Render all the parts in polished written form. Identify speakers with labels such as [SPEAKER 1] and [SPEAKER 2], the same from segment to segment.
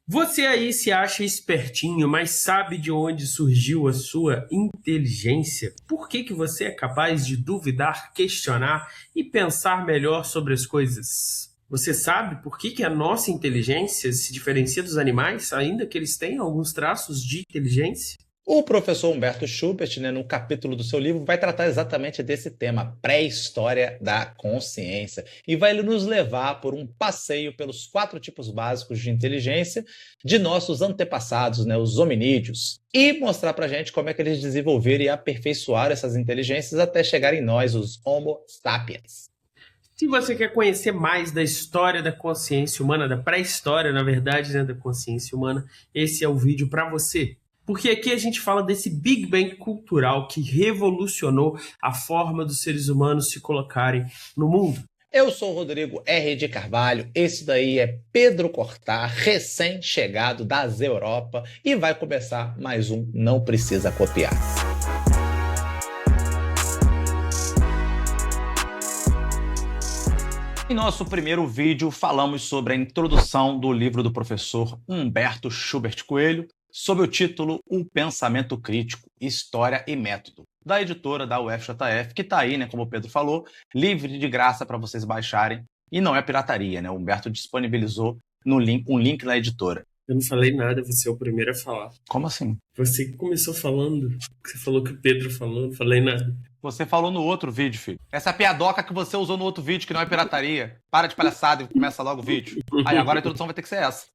[SPEAKER 1] Você aí se acha espertinho, mas sabe de onde surgiu a sua inteligência? Por que você é capaz de duvidar, questionar e pensar melhor sobre as coisas? Você sabe por que a nossa inteligência se diferencia dos animais, ainda que eles tenham alguns traços de inteligência?
[SPEAKER 2] O professor Humberto Schubert, no capítulo do seu livro, vai tratar exatamente desse tema, pré-história da consciência, e vai nos levar por um passeio pelos 4 tipos básicos de inteligência de nossos antepassados, os hominídeos, e mostrar para a gente como é que eles desenvolveram e aperfeiçoaram essas inteligências até chegar em nós, os Homo sapiens.
[SPEAKER 1] Se você quer conhecer mais da história da consciência humana, da pré-história, na verdade, né, da consciência humana, esse é o vídeo para você. Porque aqui a gente fala desse Big Bang cultural que revolucionou a forma dos seres humanos se colocarem no mundo.
[SPEAKER 2] Eu sou o Rodrigo R. de Carvalho, esse daí é Pedro Cortar, recém-chegado das Europa, e vai começar mais um Não Precisa Copiar. Em nosso primeiro vídeo, falamos sobre a introdução do livro do professor Humberto Schubert Coelho, sob o título Um Pensamento Crítico, História e Método, da editora da UFJF, que está aí, como o Pedro falou, livre de graça para vocês baixarem, e não é pirataria, O Humberto disponibilizou no um link na editora.
[SPEAKER 1] Eu não falei nada, você é o primeiro a falar.
[SPEAKER 2] Como assim?
[SPEAKER 1] Você que começou falando, você falou que o Pedro falou, não falei nada.
[SPEAKER 2] Você falou no outro vídeo, filho. Essa piadoca que você usou no outro vídeo, que não é pirataria. Para de palhaçada e começa logo o vídeo. Aí agora a introdução vai ter que ser essa.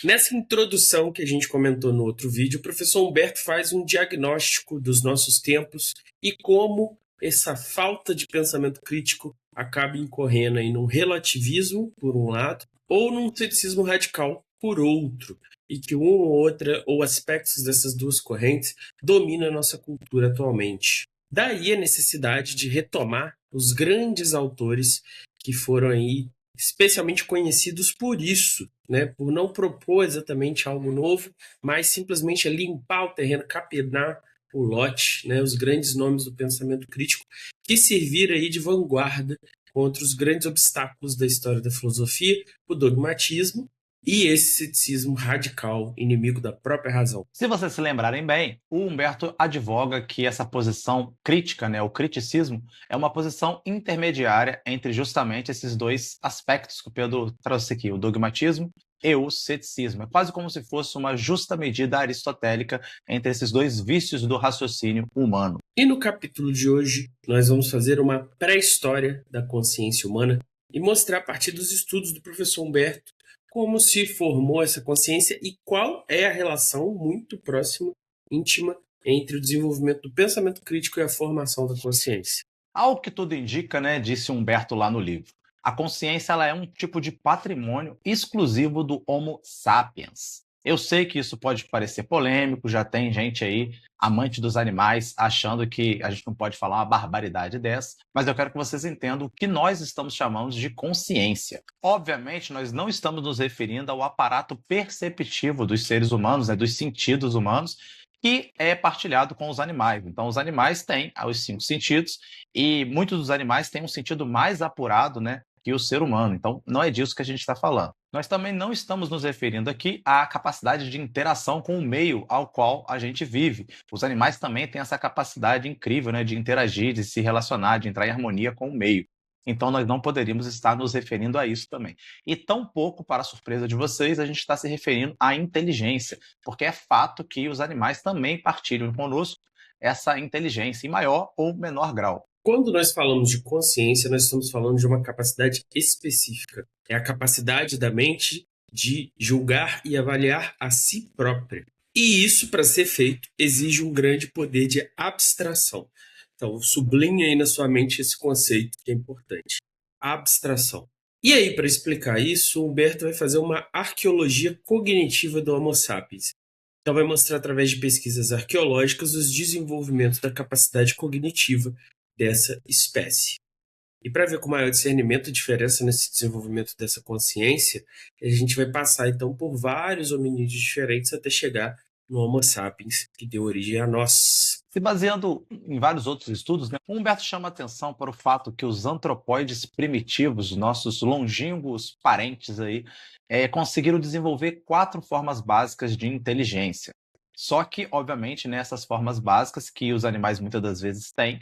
[SPEAKER 1] Nessa introdução que a gente comentou no outro vídeo, o professor Humberto faz um diagnóstico dos nossos tempos e como essa falta de pensamento crítico acaba incorrendo aí num relativismo, por um lado, ou num ceticismo radical, por outro, e que uma ou outra, ou aspectos dessas duas correntes, dominam a nossa cultura atualmente. Daí a necessidade de retomar os grandes autores que foram aí especialmente conhecidos por isso, por não propor exatamente algo novo, mas simplesmente limpar o terreno, capinar o lote, os grandes nomes do pensamento crítico, que serviram aí de vanguarda contra os grandes obstáculos da história da filosofia, o dogmatismo e esse ceticismo radical, inimigo da própria razão.
[SPEAKER 2] Se vocês se lembrarem bem, o Humberto advoga que essa posição crítica, o criticismo, é uma posição intermediária entre justamente esses dois aspectos que o Pedro trouxe aqui, o dogmatismo e o ceticismo. É quase como se fosse uma justa medida aristotélica entre esses dois vícios do raciocínio humano.
[SPEAKER 1] E no capítulo de hoje, nós vamos fazer uma pré-história da consciência humana e mostrar a partir dos estudos do professor Humberto como se formou essa consciência e qual é a relação muito próxima, íntima, entre o desenvolvimento do pensamento crítico e a formação da consciência.
[SPEAKER 2] Ao que tudo indica, disse Humberto lá no livro, a consciência ela é um tipo de patrimônio exclusivo do Homo sapiens. Eu sei que isso pode parecer polêmico, já tem gente aí, amante dos animais, achando que a gente não pode falar uma barbaridade dessa, mas eu quero que vocês entendam o que nós estamos chamando de consciência. Obviamente, nós não estamos nos referindo ao aparato perceptivo dos seres humanos, dos sentidos humanos, que é partilhado com os animais. Então, os animais têm os 5 sentidos e muitos dos animais têm um sentido mais apurado, que o ser humano. Então, não é disso que a gente está falando. Nós também não estamos nos referindo aqui à capacidade de interação com o meio ao qual a gente vive. Os animais também têm essa capacidade incrível, de interagir, de se relacionar, de entrar em harmonia com o meio. Então, nós não poderíamos estar nos referindo a isso também. E tampouco, para a surpresa de vocês, a gente está se referindo à inteligência, porque é fato que os animais também partilham conosco essa inteligência, em maior ou menor grau.
[SPEAKER 1] Quando nós falamos de consciência, nós estamos falando de uma capacidade específica. É a capacidade da mente de julgar e avaliar a si própria. E isso, para ser feito, exige um grande poder de abstração. Então, sublinhe aí na sua mente esse conceito que é importante. Abstração. E aí, para explicar isso, o Humberto vai fazer uma arqueologia cognitiva do Homo sapiens. Então, vai mostrar através de pesquisas arqueológicas os desenvolvimentos da capacidade cognitiva dessa espécie. E para ver com maior discernimento a diferença nesse desenvolvimento dessa consciência, a gente vai passar então por vários hominídeos diferentes até chegar no Homo sapiens, que deu origem a nós.
[SPEAKER 2] Se baseando em vários outros estudos, né, Humberto chama atenção para o fato que os antropóides primitivos, nossos longínquos parentes aí, conseguiram desenvolver 4 formas básicas de inteligência. Só que, obviamente, nessas formas básicas que os animais muitas das vezes têm,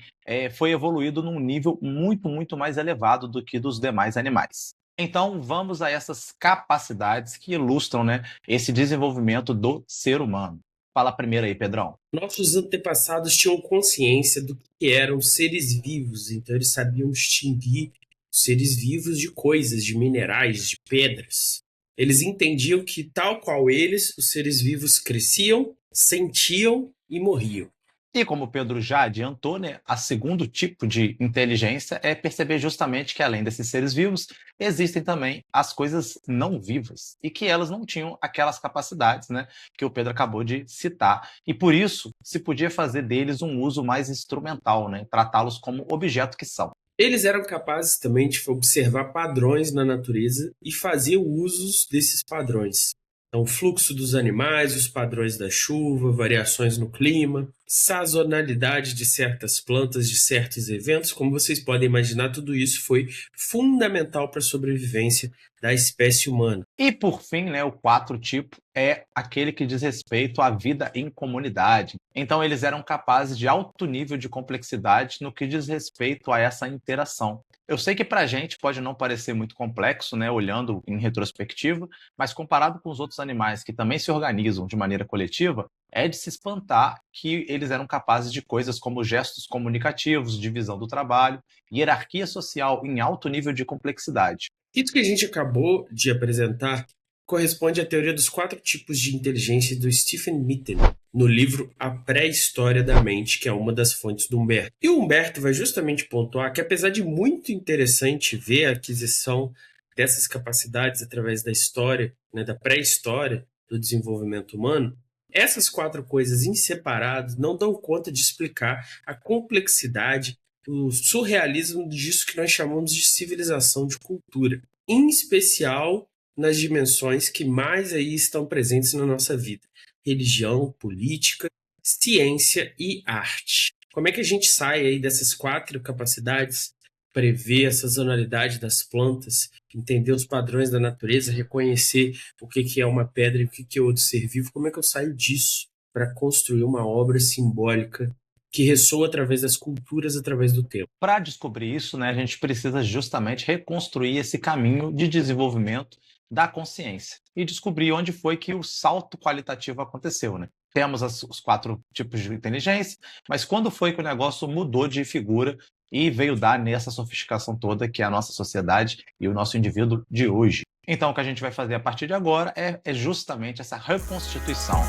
[SPEAKER 2] foi evoluído num nível muito, muito mais elevado do que dos demais animais. Então, vamos a essas capacidades que ilustram, né, esse desenvolvimento do ser humano. Fala primeiro aí, Pedrão.
[SPEAKER 1] Nossos antepassados tinham consciência do que eram seres vivos, então eles sabiam distinguir seres vivos de coisas, de minerais, de pedras. Eles entendiam que, tal qual eles, os seres vivos cresciam, sentiam e morriam.
[SPEAKER 2] E como o Pedro já adiantou, né, a segundo tipo de inteligência é perceber justamente que além desses seres vivos, existem também as coisas não vivas e que elas não tinham aquelas capacidades, né, que o Pedro acabou de citar. E por isso se podia fazer deles um uso mais instrumental, né, tratá-los como objeto que são.
[SPEAKER 1] Eles eram capazes também de observar padrões na natureza e fazer usos desses padrões. Então, o fluxo dos animais, os padrões da chuva, variações no clima, sazonalidade de certas plantas, de certos eventos. Como vocês podem imaginar, tudo isso foi fundamental para a sobrevivência da espécie humana.
[SPEAKER 2] E por fim, né, o 4 tipo é aquele que diz respeito à vida em comunidade. Então eles eram capazes de alto nível de complexidade no que diz respeito a essa interação. Eu sei que para a gente pode não parecer muito complexo, né, olhando em retrospectiva, mas comparado com os outros animais que também se organizam de maneira coletiva, é de se espantar que eles eram capazes de coisas como gestos comunicativos, divisão do trabalho, hierarquia social em alto nível de complexidade.
[SPEAKER 1] Isso que a gente acabou de apresentar corresponde à teoria dos 4 tipos de inteligência do Stephen Mitten, no livro A Pré-História da Mente, que é uma das fontes do Humberto. E o Humberto vai justamente pontuar que, apesar de muito interessante ver a aquisição dessas capacidades através da história, né, da pré-história do desenvolvimento humano, essas 4 coisas em separado não dão conta de explicar a complexidade, o surrealismo disso que nós chamamos de civilização, de cultura, em especial nas dimensões que mais aí estão presentes na nossa vida: religião, política, ciência e arte. Como é que a gente sai aí dessas 4 capacidades, prever a sazonalidade das plantas, entender os padrões da natureza, reconhecer o que é uma pedra e o que é outro ser vivo? Como é que eu saio disso para construir uma obra simbólica que ressoa através das culturas, através do tempo?
[SPEAKER 2] Para descobrir isso, né, a gente precisa justamente reconstruir esse caminho de desenvolvimento da consciência e descobrir onde foi que o salto qualitativo aconteceu, né? Temos os 4 tipos de inteligência, mas quando foi que o negócio mudou de figura e veio dar nessa sofisticação toda que é a nossa sociedade e o nosso indivíduo de hoje? Então, o que a gente vai fazer a partir de agora é justamente essa reconstituição.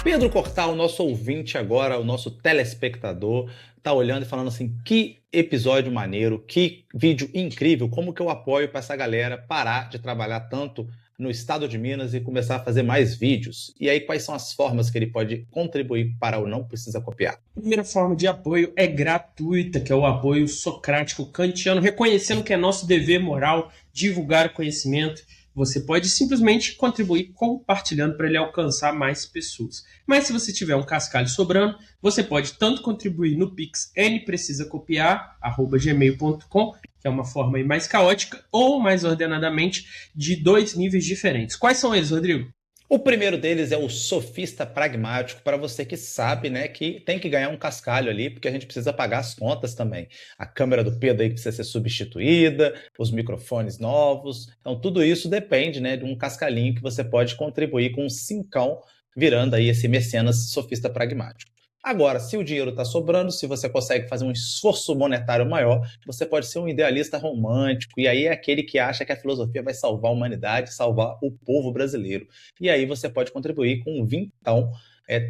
[SPEAKER 2] Pedro Cortal, o nosso ouvinte agora, o nosso telespectador, tá olhando e falando assim: que episódio maneiro, que vídeo incrível, como que eu apoio para essa galera parar de trabalhar tanto no estado de Minas e começar a fazer mais vídeos? E aí, quais são as formas que ele pode contribuir para o Não Precisa Copiar?
[SPEAKER 1] A primeira forma de apoio é gratuita, que é o apoio socrático kantiano, reconhecendo que é nosso dever moral divulgar o conhecimento. Você pode simplesmente contribuir compartilhando para ele alcançar mais pessoas. Mas se você tiver um cascalho sobrando, você pode tanto contribuir no Pix nprecisacopiar@gmail.com, que é uma forma aí mais caótica, ou mais ordenadamente, de 2 níveis diferentes. Quais são eles, Rodrigo?
[SPEAKER 2] O primeiro deles é o sofista pragmático, para você que sabe, né, que tem que ganhar um cascalho ali, porque a gente precisa pagar as contas também. A câmera do Pedro aí precisa ser substituída, os microfones novos. Então, tudo isso depende, né, de um cascalhinho que você pode contribuir com um cincão, virando aí esse mecenas sofista pragmático. Agora, se o dinheiro está sobrando, se você consegue fazer um esforço monetário maior, você pode ser um idealista romântico, e aí é aquele que acha que a filosofia vai salvar a humanidade, salvar o povo brasileiro. E aí você pode contribuir com um vintão,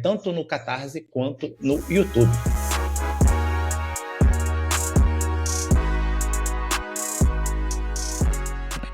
[SPEAKER 2] tanto no Catarse quanto no YouTube.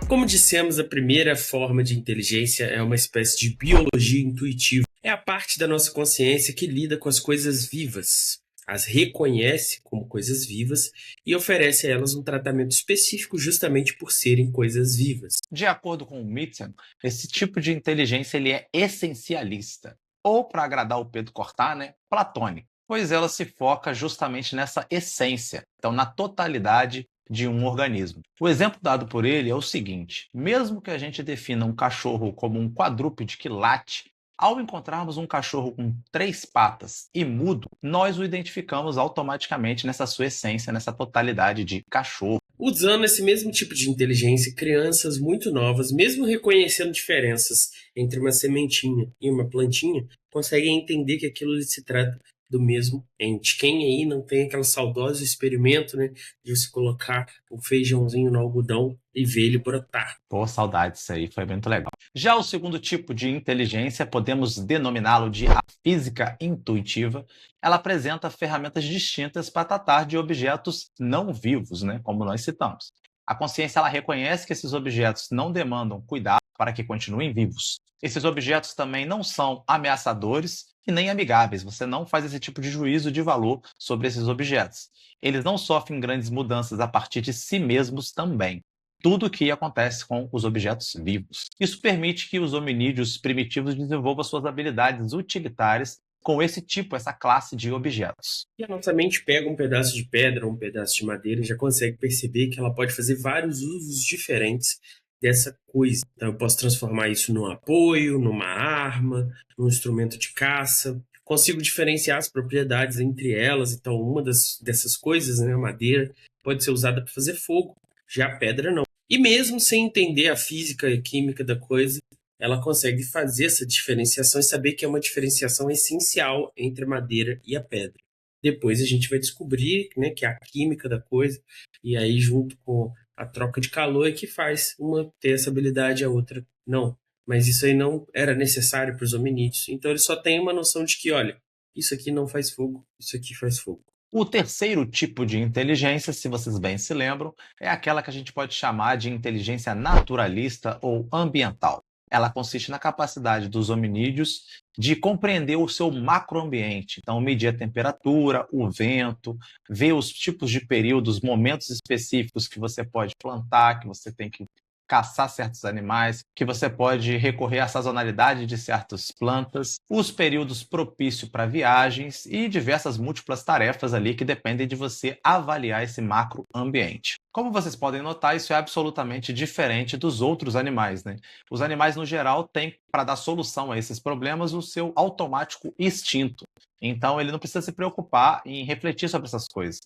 [SPEAKER 1] Como dissemos, a primeira forma de inteligência é uma espécie de biologia intuitiva. É a parte da nossa consciência que lida com as coisas vivas. as reconhece como coisas vivas e oferece a elas um tratamento específico justamente por serem coisas vivas.
[SPEAKER 2] De acordo com o Mitchell, esse tipo de inteligência ele é essencialista, ou para agradar o Pedro Cortá, né, platônico, pois ela se foca justamente nessa essência, então na totalidade de um organismo. O exemplo dado por ele é o seguinte: mesmo que a gente defina um cachorro como um quadrúpede que late, ao encontrarmos um cachorro com 3 patas e mudo, nós o identificamos automaticamente nessa sua essência, nessa totalidade de cachorro.
[SPEAKER 1] Usando esse mesmo tipo de inteligência, crianças muito novas, mesmo reconhecendo diferenças entre uma sementinha e uma plantinha, conseguem entender que aquilo ali se trata do mesmo ente. Quem aí não tem aquele saudoso experimento, né, de você colocar o feijãozinho no algodão e ver ele brotar?
[SPEAKER 2] Pô, saudade disso aí, foi muito legal. Já o segundo tipo de inteligência, podemos denominá-lo de a física intuitiva. Ela apresenta ferramentas distintas para tratar de objetos não vivos, né, como nós citamos. A consciência ela reconhece que esses objetos não demandam cuidado para que continuem vivos. Esses objetos também não são ameaçadores e nem amigáveis. Você não faz esse tipo de juízo de valor sobre esses objetos. Eles não sofrem grandes mudanças a partir de si mesmos também. Tudo o que acontece com os objetos vivos. Isso permite que os hominídeos primitivos desenvolvam suas habilidades utilitárias com esse tipo, essa classe de objetos.
[SPEAKER 1] E a nossa mente pega um pedaço de pedra, um pedaço de madeira e já consegue perceber que ela pode fazer vários usos diferentes dessa coisa. Então, eu posso transformar isso num apoio, numa arma, num instrumento de caça. Consigo diferenciar as propriedades entre elas. Então, uma dessas coisas, né, a madeira, pode ser usada para fazer fogo, já a pedra não. E mesmo sem entender a física e química da coisa, ela consegue fazer essa diferenciação e saber que é uma diferenciação essencial entre a madeira e a pedra. Depois a gente vai descobrir, né, que é a química da coisa, e aí junto com a troca de calor é que faz uma ter essa habilidade e a outra não. Mas isso aí não era necessário para os hominídeos. Então eles só têm uma noção de que, olha, isso aqui não faz fogo, isso aqui faz fogo.
[SPEAKER 2] O terceiro tipo de inteligência, se vocês bem se lembram, é aquela que a gente pode chamar de inteligência naturalista ou ambiental. Ela consiste na capacidade dos hominídeos de compreender o seu macroambiente, então medir a temperatura, o vento, ver os tipos de períodos, momentos específicos que você pode plantar, que você tem que caçar certos animais, que você pode recorrer à sazonalidade de certas plantas, os períodos propícios para viagens e diversas múltiplas tarefas ali que dependem de você avaliar esse macroambiente. Como vocês podem notar, isso é absolutamente diferente dos outros animais, né? Os animais, no geral, têm, para dar solução a esses problemas, o seu automático instinto. Então, ele não precisa se preocupar em refletir sobre essas coisas.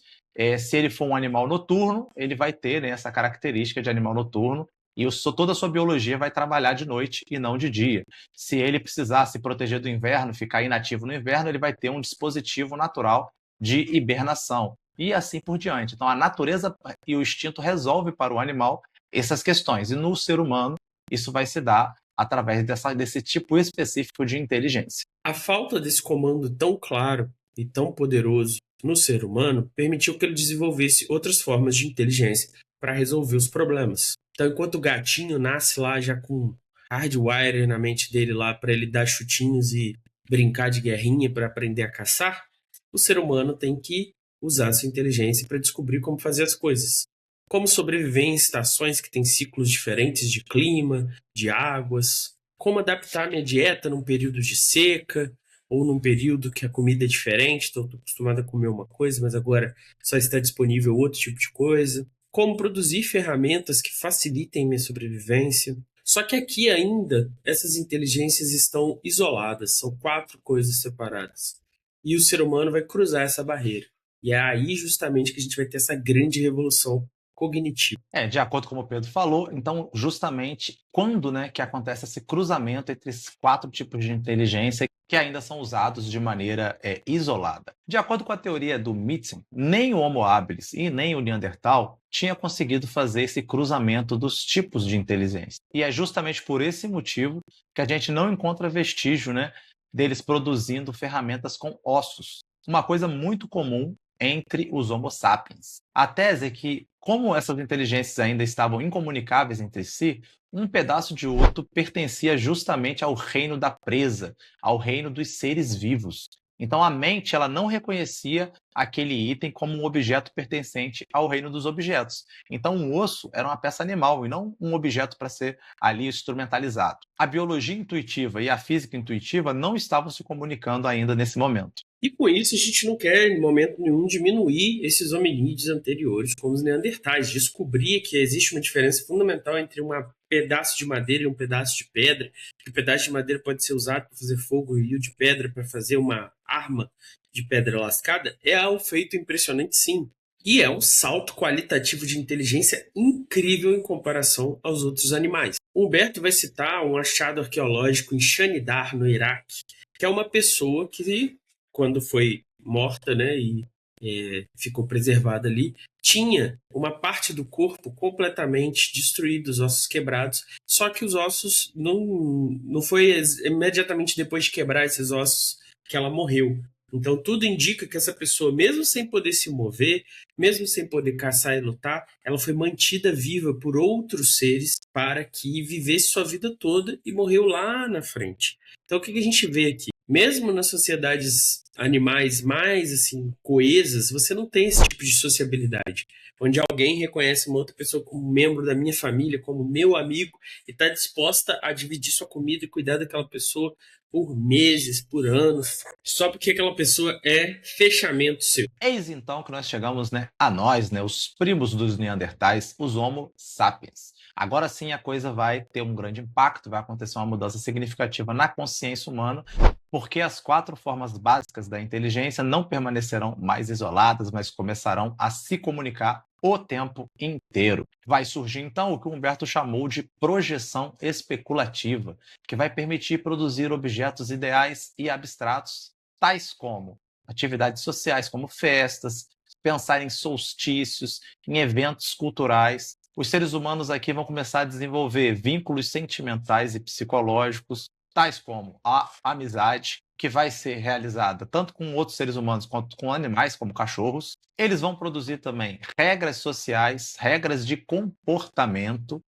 [SPEAKER 2] Se ele for um animal noturno, ele vai ter, né, essa característica de animal noturno e toda a sua biologia vai trabalhar de noite e não de dia. Se ele precisar se proteger do inverno, ficar inativo no inverno, ele vai ter um dispositivo natural de hibernação e assim por diante. Então, a natureza e o instinto resolvem para o animal essas questões. E no ser humano, isso vai se dar através desse tipo específico de inteligência.
[SPEAKER 1] A falta desse comando tão claro e tão poderoso no ser humano permitiu que ele desenvolvesse outras formas de inteligência para resolver os problemas. Então, enquanto o gatinho nasce lá já com hardwire na mente dele lá para ele dar chutinhos e brincar de guerrinha para aprender a caçar, o ser humano tem que usar sua inteligência para descobrir como fazer as coisas. Como sobreviver em estações que têm ciclos diferentes de clima, de águas, como adaptar minha dieta num período de seca ou num período que a comida é diferente, então estou acostumado a comer uma coisa, mas agora só está disponível outro tipo de coisa. Como produzir ferramentas que facilitem minha sobrevivência. Só que aqui ainda essas inteligências estão isoladas, são 4 coisas separadas. E o ser humano vai cruzar essa barreira. E é aí justamente que a gente vai ter essa grande revolução cognitiva.
[SPEAKER 2] De acordo com o Pedro falou, então justamente quando, né, que acontece esse cruzamento entre esses 4 tipos de inteligência que ainda são usados de maneira isolada. De acordo com a teoria do Mitchell, nem o Homo habilis e nem o Neandertal tinha conseguido fazer esse cruzamento dos tipos de inteligência. E é justamente por esse motivo que a gente não encontra vestígio, né, deles produzindo ferramentas com ossos. Uma coisa muito comum entre os Homo sapiens. A tese é que, como essas inteligências ainda estavam incomunicáveis entre si, um pedaço de outro pertencia justamente ao reino da presa, ao reino dos seres vivos. Então a mente ela não reconhecia aquele item como um objeto pertencente ao reino dos objetos. Então um osso era uma peça animal e não um objeto para ser ali instrumentalizado. A biologia intuitiva e a física intuitiva não estavam se comunicando ainda nesse momento.
[SPEAKER 1] E com isso a gente não quer, em momento nenhum, diminuir esses hominídeos anteriores, como os neandertais. Descobrir que existe uma diferença fundamental entre um pedaço de madeira e um pedaço de pedra. Que o pedaço de madeira pode ser usado para fazer fogo e o de pedra para fazer uma arma de pedra lascada. É um feito impressionante, sim. E é um salto qualitativo de inteligência incrível em comparação aos outros animais. Humberto vai citar um achado arqueológico em Shanidar, no Iraque, que é uma pessoa que, quando foi morta, né, e ficou preservada ali, tinha uma parte do corpo completamente destruída, os ossos quebrados, só que os ossos não foi imediatamente depois de quebrar esses ossos que ela morreu. Então tudo indica que essa pessoa, mesmo sem poder se mover, mesmo sem poder caçar e lutar, ela foi mantida viva por outros seres para que vivesse sua vida toda e morreu lá na frente. Então o que a gente vê aqui? Mesmo nas sociedades animais mais assim coesas, você não tem esse tipo de sociabilidade, onde alguém reconhece uma outra pessoa como membro da minha família, como meu amigo, e está disposta a dividir sua comida e cuidar daquela pessoa por meses, por anos, só porque aquela pessoa é fechamento seu.
[SPEAKER 2] Eis então que nós chegamos, a nós, os primos dos Neandertais, os Homo sapiens. Agora sim a coisa vai ter um grande impacto, vai acontecer uma mudança significativa na consciência humana, porque as 4 formas básicas da inteligência não permanecerão mais isoladas, mas começarão a se comunicar o tempo inteiro. Vai surgir então o que o Humberto chamou de projeção especulativa, que vai permitir produzir objetos ideais e abstratos, tais como atividades sociais como festas, pensar em solstícios, em eventos culturais. Os seres humanos aqui vão começar a desenvolver vínculos sentimentais e psicológicos, tais como a amizade, que vai ser realizada tanto com outros seres humanos quanto com animais, como cachorros. Eles vão produzir também regras sociais, regras de comportamento,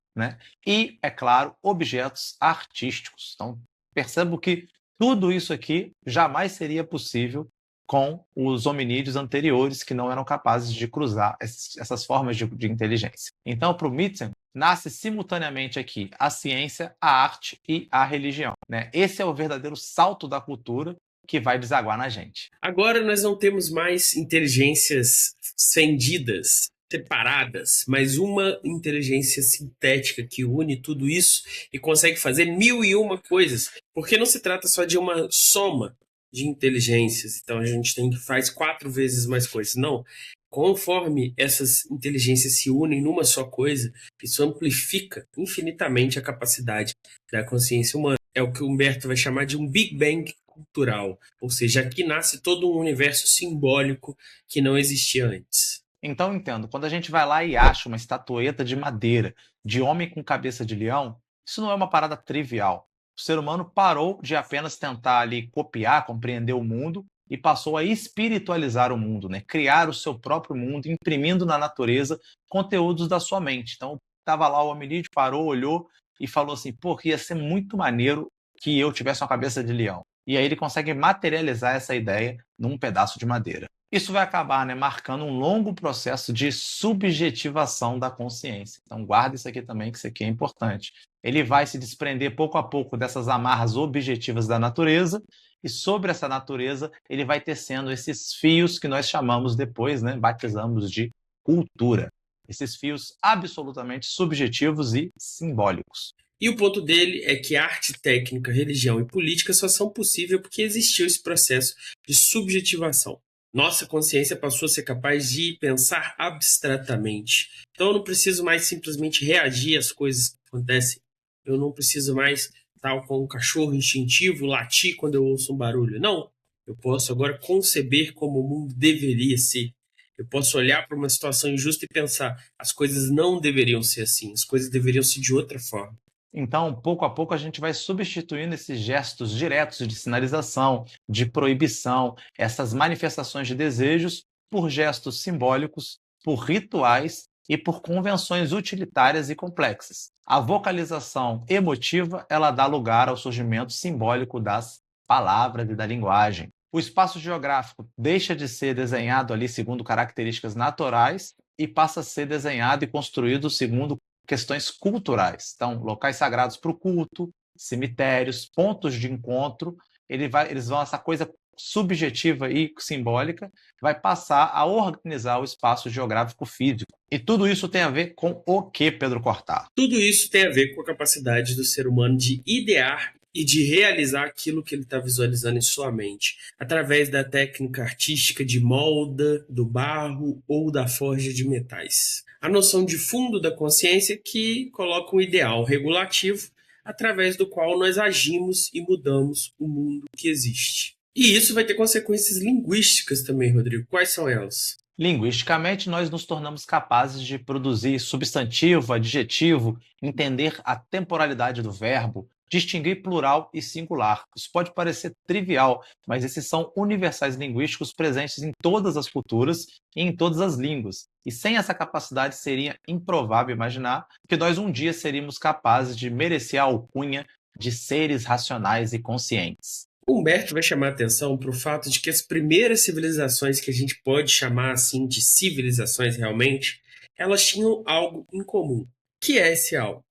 [SPEAKER 2] e, é claro, objetos artísticos. Então, percebo que tudo isso aqui jamais seria possível com os hominídeos anteriores que não eram capazes de cruzar essas formas de inteligência. Então, para o Mitzen, nasce simultaneamente aqui a ciência, a arte e a religião. Esse é o verdadeiro salto da cultura que vai desaguar na gente.
[SPEAKER 1] Agora nós não temos mais inteligências fendidas, separadas, mas uma inteligência sintética que une tudo isso e consegue fazer 1001 coisas, porque não se trata só de uma soma de inteligências, então a gente faz 4 vezes mais coisas, não. Conforme essas inteligências se unem numa só coisa, isso amplifica infinitamente a capacidade da consciência humana. É o que o Humberto vai chamar de um Big Bang cultural, ou seja, aqui nasce todo um universo simbólico que não existia antes.
[SPEAKER 2] Então, entendo, quando a gente vai lá e acha uma estatueta de madeira de homem com cabeça de leão, isso não é uma parada trivial. O ser humano parou de apenas tentar ali copiar, compreender o mundo e passou a espiritualizar o mundo, criar o seu próprio mundo, imprimindo na natureza conteúdos da sua mente. Então, estava lá o hominídeo, parou, olhou e falou assim, pô, ia ser muito maneiro que eu tivesse uma cabeça de leão. E aí ele consegue materializar essa ideia num pedaço de madeira. Isso vai acabar marcando um longo processo de subjetivação da consciência. Então guarda isso aqui também, que isso aqui é importante. Ele vai se desprender pouco a pouco dessas amarras objetivas da natureza e sobre essa natureza ele vai tecendo esses fios que nós chamamos depois, batizamos de cultura. Esses fios absolutamente subjetivos e simbólicos.
[SPEAKER 1] E o ponto dele é que arte, técnica, religião e política só são possíveis porque existiu esse processo de subjetivação. Nossa consciência passou a ser capaz de pensar abstratamente. Então eu não preciso mais simplesmente reagir às coisas que acontecem. Eu não preciso mais, tal como um cachorro instintivo, latir quando eu ouço um barulho. Não. Eu posso agora conceber como o mundo deveria ser. Eu posso olhar para uma situação injusta e pensar, as coisas não deveriam ser assim, as coisas deveriam ser de outra forma.
[SPEAKER 2] Então, pouco a pouco, a gente vai substituindo esses gestos diretos de sinalização, de proibição, essas manifestações de desejos, por gestos simbólicos, por rituais e por convenções utilitárias e complexas. A vocalização emotiva, ela dá lugar ao surgimento simbólico das palavras e da linguagem. O espaço geográfico deixa de ser desenhado ali segundo características naturais e passa a ser desenhado e construído segundo questões culturais. Então, locais sagrados para o culto, cemitérios, pontos de encontro, eles vão, essa coisa subjetiva e simbólica, vai passar a organizar o espaço geográfico físico. E tudo isso tem a ver com o que, Pedro Cortar?
[SPEAKER 1] Tudo isso tem a ver com a capacidade do ser humano de idear e de realizar aquilo que ele está visualizando em sua mente, através da técnica artística de molda, do barro ou da forja de metais. A noção de fundo da consciência que coloca um ideal regulativo através do qual nós agimos e mudamos o mundo que existe. E isso vai ter consequências linguísticas também, Rodrigo. Quais são elas?
[SPEAKER 2] Linguisticamente, nós nos tornamos capazes de produzir substantivo, adjetivo, entender a temporalidade do verbo, distinguir plural e singular. Isso pode parecer trivial, mas esses são universais linguísticos presentes em todas as culturas e em todas as línguas. E sem essa capacidade seria improvável imaginar que nós um dia seríamos capazes de merecer a alcunha de seres racionais e conscientes.
[SPEAKER 1] Humberto vai chamar a atenção para o fato de que as primeiras civilizações que a gente pode chamar assim de civilizações realmente, elas tinham algo em comum. Que é esse algo?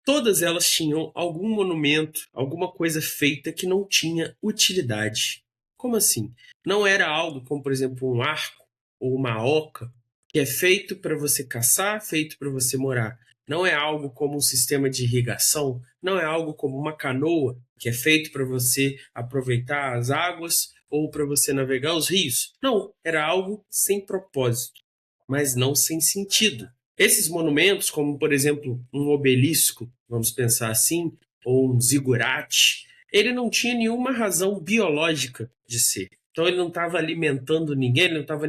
[SPEAKER 1] Todas elas tinham algum monumento, alguma coisa feita que não tinha utilidade. Como assim? Não era algo como, por exemplo, um arco ou uma oca, que é feito para você caçar, feito para você morar. Não é algo como um sistema de irrigação, não é algo como uma canoa, que é feito para você aproveitar as águas ou para você navegar os rios. Não, era algo sem propósito, mas não sem sentido. Esses monumentos, como por exemplo um obelisco, vamos pensar assim, ou um zigurate, ele não tinha nenhuma razão biológica de ser. Então ele não estava alimentando ninguém, ele não estava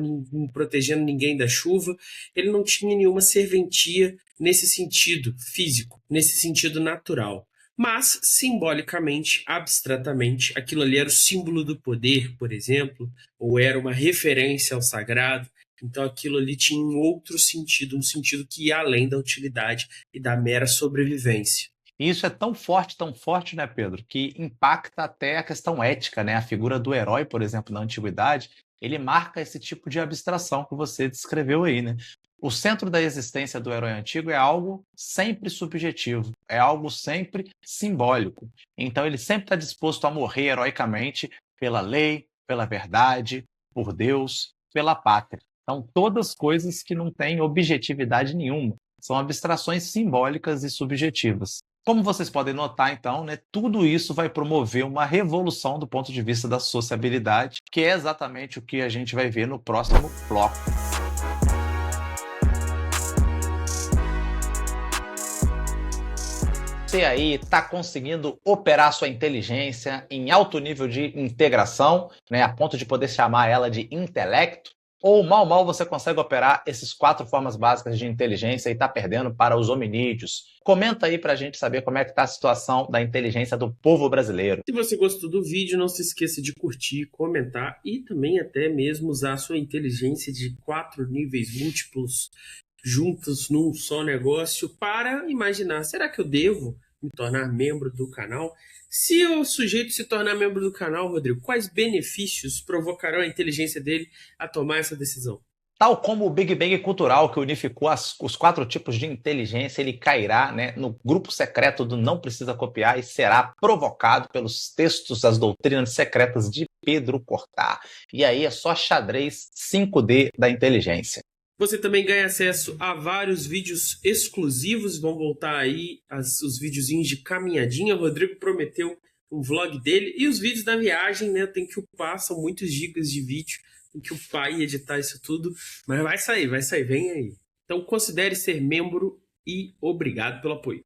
[SPEAKER 1] protegendo ninguém da chuva, ele não tinha nenhuma serventia nesse sentido físico, nesse sentido natural. Mas, simbolicamente, abstratamente, aquilo ali era o símbolo do poder, por exemplo, ou era uma referência ao sagrado. Então aquilo ali tinha um outro sentido, um sentido que ia além da utilidade e da mera sobrevivência.
[SPEAKER 2] E isso é tão forte, né, Pedro, que impacta até a questão ética, né? A figura do herói, por exemplo, na antiguidade, ele marca esse tipo de abstração que você descreveu aí, né? O centro da existência do herói antigo é algo sempre subjetivo, é algo sempre simbólico. Então ele sempre está disposto a morrer heroicamente pela lei, pela verdade, por Deus, pela pátria. Então todas coisas que não têm objetividade nenhuma, são abstrações simbólicas e subjetivas. Como vocês podem notar, então, né, tudo isso vai promover uma revolução do ponto de vista da sociabilidade, que é exatamente o que a gente vai ver no próximo bloco. Você aí está conseguindo operar sua inteligência em alto nível de integração, né, a ponto de poder chamar ela de intelecto? Ou mal você consegue operar essas 4 formas básicas de inteligência e está perdendo para os hominídeos? Comenta aí para a gente saber como é que está a situação da inteligência do povo brasileiro.
[SPEAKER 1] Se você gostou do vídeo, não se esqueça de curtir, comentar e também até mesmo usar a sua inteligência de 4 níveis múltiplos juntos num só negócio para imaginar, será que eu devo me tornar membro do canal? Se o sujeito se tornar membro do canal, Rodrigo, quais benefícios provocarão a inteligência dele a tomar essa decisão?
[SPEAKER 2] Tal como o Big Bang cultural que unificou os 4 tipos de inteligência, ele cairá, né, no grupo secreto do Não Precisa Copiar e será provocado pelos textos das doutrinas secretas de Pedro Cortar. E aí é só xadrez 5D da inteligência.
[SPEAKER 1] Você também ganha acesso a vários vídeos exclusivos, vão voltar aí os videozinhos de caminhadinha. O Rodrigo prometeu um vlog dele e os vídeos da viagem, né? Tem que upar, são muitos gigas de vídeo, tem que upar e editar isso tudo, mas vai sair, vem aí. Então considere ser membro e obrigado pelo apoio.